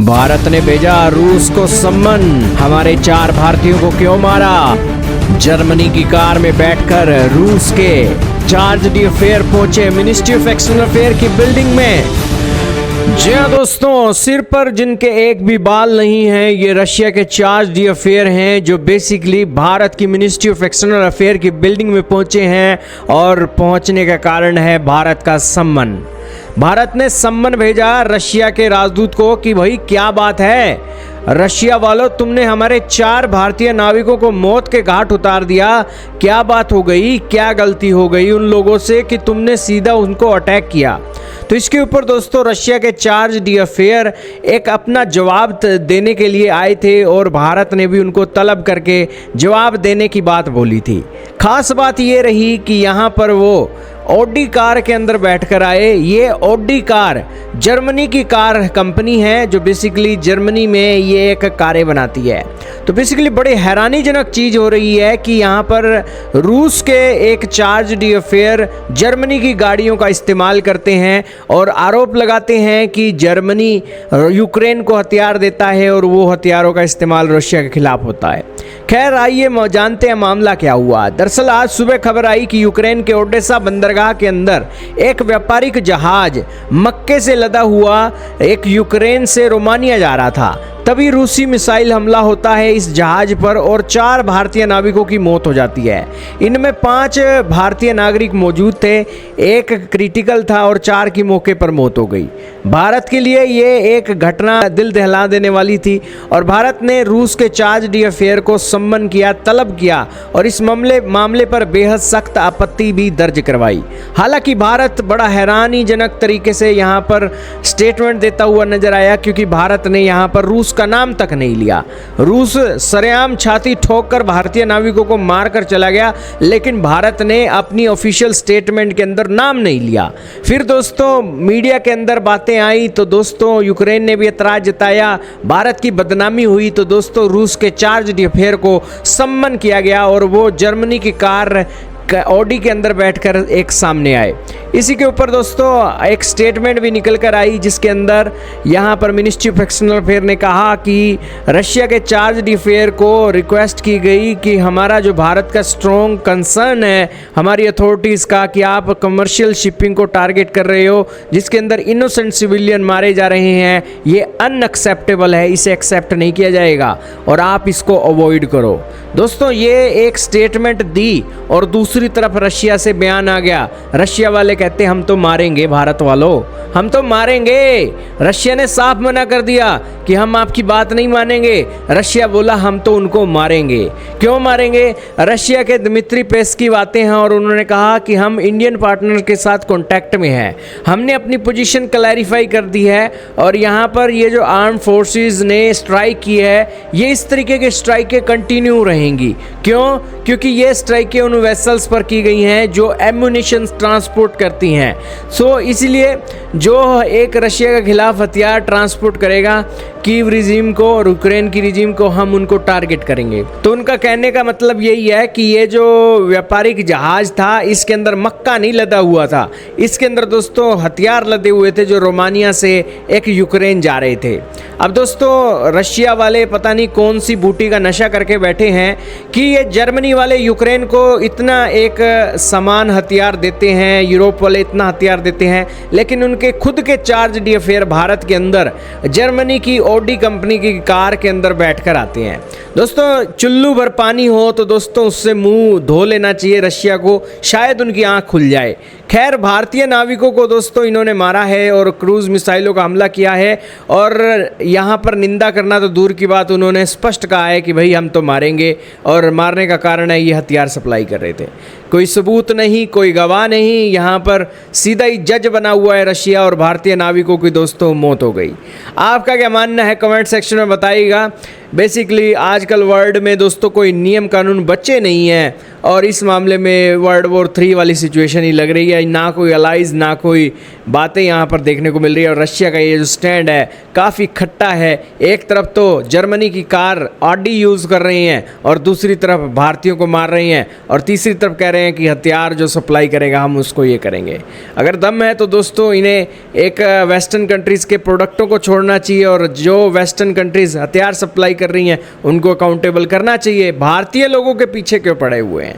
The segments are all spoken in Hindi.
भारत ने भेजा रूस को सम्मन, हमारे 4 भारतीयों को क्यों मारा। जर्मनी की कार में बैठकर रूस के चार्ज d'affaires पहुंचे मिनिस्ट्री ऑफ एक्सटर्नल अफेयर की बिल्डिंग में। जी हाँ दोस्तों, सिर पर जिनके एक भी बाल नहीं है, ये रशिया के चार्ज d'affaires हैं जो बेसिकली भारत की मिनिस्ट्री ऑफ एक्सटर्नल अफेयर की बिल्डिंग में पहुंचे हैं और पहुंचने का कारण है भारत का सम्मन। भारत ने सम्मन भेजा रशिया के राजदूत को कि भाई क्या बात है, रशिया वालों तुमने हमारे 4 भारतीय नाविकों को मौत के घाट उतार दिया। क्या बात हो गई, क्या गलती हो गई उन लोगों से कि तुमने सीधा उनको अटैक किया। तो इसके ऊपर दोस्तों रशिया के चार्ज d'affaires एक अपना जवाब देने के लिए आए थे और भारत ने भी उनको तलब करके जवाब देने की बात बोली थी। खास बात ये रही कि यहाँ पर वो ऑडी कार के अंदर बैठकर आए। ये ऑडी कार जर्मनी की कार कंपनी है जो बेसिकली जर्मनी में ये एक कारें बनाती है। तो बेसिकली बड़ी हैरानीजनक चीज़ हो रही है कि यहाँ पर रूस के एक चार्ज d'affaires जर्मनी की गाड़ियों का इस्तेमाल करते हैं और आरोप लगाते हैं कि जर्मनी यूक्रेन को हथियार देता है और वो हथियारों का इस्तेमाल रशिया के खिलाफ होता है। खैर आइए जानते हैं मामला क्या हुआ। दरअसल आज सुबह खबर आई कि यूक्रेन के ओडेसा बंदरगाह के अंदर एक व्यापारिक जहाज मक्के से लदा हुआ एक यूक्रेन से रोमानिया जा रहा था। तभी रूसी मिसाइल हमला होता है इस जहाज पर और 4 भारतीय नाविकों की मौत हो जाती है। इनमें 5 भारतीय नागरिक मौजूद थे, एक क्रिटिकल था और 4 की मौके पर मौत हो गई। भारत के लिए ये एक घटना दिल दहला देने वाली थी और भारत ने रूस के चार्ज d'affaires को सम्मन किया, तलब किया और इस मामले पर बेहद सख्त आपत्ति भी दर्ज करवाई। हालांकि भारत बड़ा हैरानीजनक तरीके से यहाँ पर स्टेटमेंट देता हुआ नजर आया, क्योंकि भारत ने यहाँ पर रूस का नाम तक नहीं लिया। रूस सरेआम छाती ठोककर भारतीय नाविकों को मारकर चला गया, लेकिन भारत ने अपनी ऑफिशियल स्टेटमेंट के अंदर नाम नहीं लिया। फिर दोस्तों मीडिया के अंदर बातें आई तो दोस्तों यूक्रेन ने भी एतराज जताया, भारत की बदनामी हुई। तो दोस्तों रूस के चार्ज d'affaires को सम्मन किया गया और वो जर्मनी की कार ऑडी के अंदर बैठकर एक सामने आए। इसी के ऊपर दोस्तों एक स्टेटमेंट भी निकल कर आई जिसके अंदर यहाँ पर मिनिस्ट्री ऑफ एक्सटर्नल अफेयर ने कहा कि रशिया के चार्ज d'affaires को रिक्वेस्ट की गई कि हमारा जो भारत का स्ट्रॉन्ग कंसर्न है हमारी अथॉरिटीज़ का कि आप कमर्शियल शिपिंग को टारगेट कर रहे हो जिसके अंदर इनोसेंट सिविलियन मारे जा रहे हैं, ये अनएक्सेप्टेबल है, इसे एक्सेप्ट नहीं किया जाएगा और आप इसको अवॉइड करो। दोस्तों ये एक स्टेटमेंट दी और दूसरी तरफ रशिया से बयान आ गया। रशिया वाले कहते हम तो मारेंगे, भारत वालों हम तो मारेंगे। रशिया ने साफ मना कर दिया कि हम आपकी बात नहीं मानेंगे। रशिया बोला हम तो उनको मारेंगे। क्यों मारेंगे? रशिया के दिमित्री पेस्की बातें हैं और उन्होंने कहा कि हम इंडियन पार्टनर के साथ कांटेक्ट में हैं, हमने अपनी पोजीशन क्लैरिफाई कर दी है और यहाँ पर ये जो आर्म फोर्सेस ने स्ट्राइक की है ये इस तरीके के स्ट्राइकें कंटिन्यू रहेंगी। क्यों? क्योंकि ये स्ट्राइकें उन वेसल्स पर की गई हैं जो एम्यूनिशन ट्रांसपोर्ट करती हैं। सो इसलिए जो एक रशिया के खिलाफ हथियार ट्रांसपोर्ट करेगा कीव रिजीम को और यूक्रेन की रिजीम को हम उनको टारगेट करेंगे। तो उनका कहने का मतलब यही है कि ये जो व्यापारिक जहाज था इसके अंदर मक्का नहीं लदा हुआ था, इसके अंदर दोस्तों हथियार लदे हुए थे जो रोमानिया से एक यूक्रेन जा रहे थे। अब दोस्तों रशिया वाले पता नहीं कौन सी बूटी का नशा करके बैठे हैं कि ये जर्मनी वाले यूक्रेन को इतना एक समान हथियार देते हैं, यूरोप वाले इतना हथियार देते हैं, लेकिन उनके खुद के चार्ज d'affaires भारत के अंदर जर्मनी की ऑडी कंपनी की कार के अंदर बैठकर आते हैं। दोस्तों चुल्लू भर पानी हो तो दोस्तों उससे मुंह धो लेना चाहिए रशिया को, शायद उनकी आंख खुल जाए। खैर भारतीय नाविकों को दोस्तों इन्होंने मारा है और क्रूज मिसाइलों का हमला किया है और यहाँ पर निंदा करना तो दूर की बात, उन्होंने स्पष्ट कहा है कि भाई हम तो मारेंगे और मारने का कारण है ये हथियार सप्लाई कर रहे थे। कोई सबूत नहीं, कोई गवाह नहीं, यहाँ पर सीधा ही जज बना हुआ है रशिया और भारतीय नाविकों की दोस्तों मौत हो गई। आपका क्या मानना है कमेंट सेक्शन में बताइएगा। बेसिकली आजकल वर्ल्ड में दोस्तों कोई नियम कानून बच्चे नहीं हैं और इस मामले में वर्ल्ड वॉर 3 वाली सिचुएशन ही लग रही है। ना कोई अलाइज ना कोई बातें यहाँ पर देखने को मिल रही है। और रशिया का ये जो स्टैंड है काफ़ी खट्टा है। एक तरफ तो जर्मनी की कार ऑडी यूज़ कर रही हैं और दूसरी तरफ भारतीयों को मार रही हैं, और तीसरी तरफ कह रहे हैं कि हथियार जो सप्लाई करेगा हम उसको ये करेंगे। अगर दम है तो दोस्तों इन्हें एक वेस्टर्न कंट्रीज़ के प्रोडक्टों को छोड़ना चाहिए, और जो वेस्टर्न कंट्रीज़ हथियार सप्लाई कर रही हैं उनको अकाउंटेबल करना चाहिए। भारतीय लोगों के पीछे क्यों पड़े हुए हैं?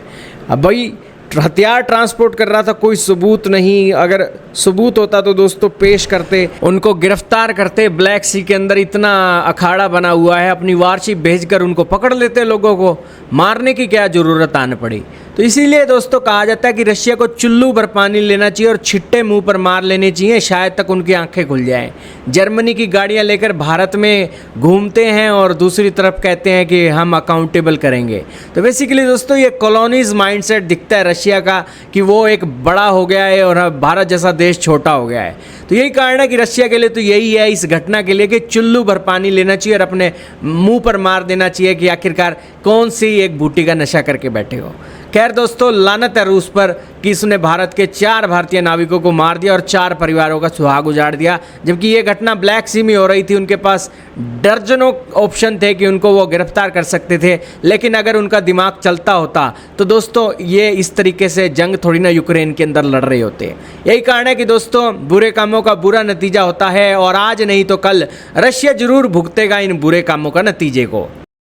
अब भाई हथियार ट्रांसपोर्ट कर रहा था, कोई सबूत नहीं। अगर सबूत होता तो दोस्तों पेश करते, उनको गिरफ्तार करते। ब्लैक सी के अंदर इतना अखाड़ा बना हुआ है, अपनी वारशिप भेजकर उनको पकड़ लेते। लोगों को मारने की क्या ज़रूरत आने पड़ी? तो इसीलिए दोस्तों कहा जाता है कि रशिया को चुल्लू भर पानी लेना चाहिए और छिट्टे मुंह पर मार लेने चाहिए, शायद तक उनकी आंखें खुल जाएं। जर्मनी की गाड़ियां लेकर भारत में घूमते हैं और दूसरी तरफ कहते हैं कि हम अकाउंटेबल करेंगे। तो बेसिकली दोस्तों ये कॉलोनीज माइंडसेट दिखता है रशिया का, कि वो एक बड़ा हो गया है और भारत जैसा देश छोटा हो गया है। तो यही कारण है कि रशिया के लिए तो यही है इस घटना के लिए कि चुल्लू भर पानी लेना चाहिए और अपने मुंह पर मार देना चाहिए कि आखिरकार कौन सी एक बूटी का नशा करके बैठे हो। खैर दोस्तों, लानत है रूस पर कि इसने भारत के 4 भारतीय नाविकों को मार दिया और 4 परिवारों का सुहाग उजाड़ दिया। जबकि ये घटना ब्लैक सी में हो रही थी, उनके पास दर्जनों ऑप्शन थे कि उनको वो गिरफ्तार कर सकते थे, लेकिन अगर उनका दिमाग चलता होता तो दोस्तों ये इस तरीके से जंग थोड़ी ना यूक्रेन के अंदर लड़ रहे होते। यही कारण है कि दोस्तों बुरे कामों का बुरा नतीजा होता है, और आज नहीं तो कल रशिया जरूर भुगतेगा इन बुरे कामों का नतीजे को।